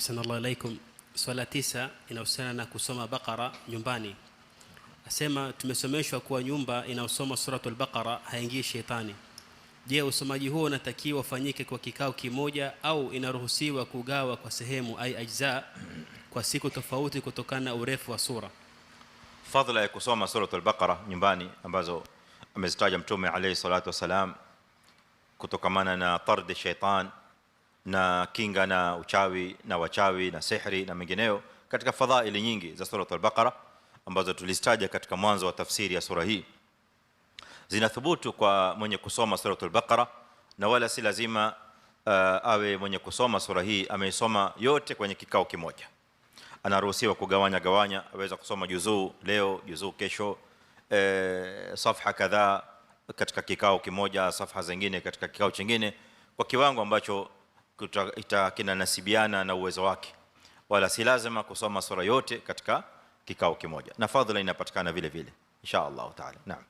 Ahsanallahu alaykum. Swala 9 inahusiana na kusoma Baqara nyumbani. Asema tumesomeshwa kuwa nyumba inaosoma suratul Baqara haingii shetani. Je, usomaji huo unatakiwa ufanyike kwa kikao kimoja au inaruhusiwa kugawa kwa sehemu ai ajza kwa siku tofauti kutokana na urefu wa sura? Fadhila ya kusoma suratul Baqara nyumbani ambazo amezitaja Mtume alayhi salatu wasalam kutokamana na tard shaitan na kinga na uchawi na wachawi na sihri na mengineo katika fadhaili nyingi za suratul Baqara ambazo tulizitaja katika mwanzo wa tafsiri ya sura hii, zinathubutu kwa mwenye kusoma suratul Baqara, na wala si lazima awe mwenye kusoma sura hii ameisoma yote kwenye kikao kimoja. Anaruhusiwa kugawanya, aweza kusoma juzuu leo, juzuu kesho, safha kadhaa katika kikao kimoja, safha zingine katika kikao kingine, kwa kiwango ambacho kinanasibiana na uwezo wake, wala si lazima kusoma sura yote katika kikao kimoja, na fadhila inapatikana vile vile insha Allah taala. Naam.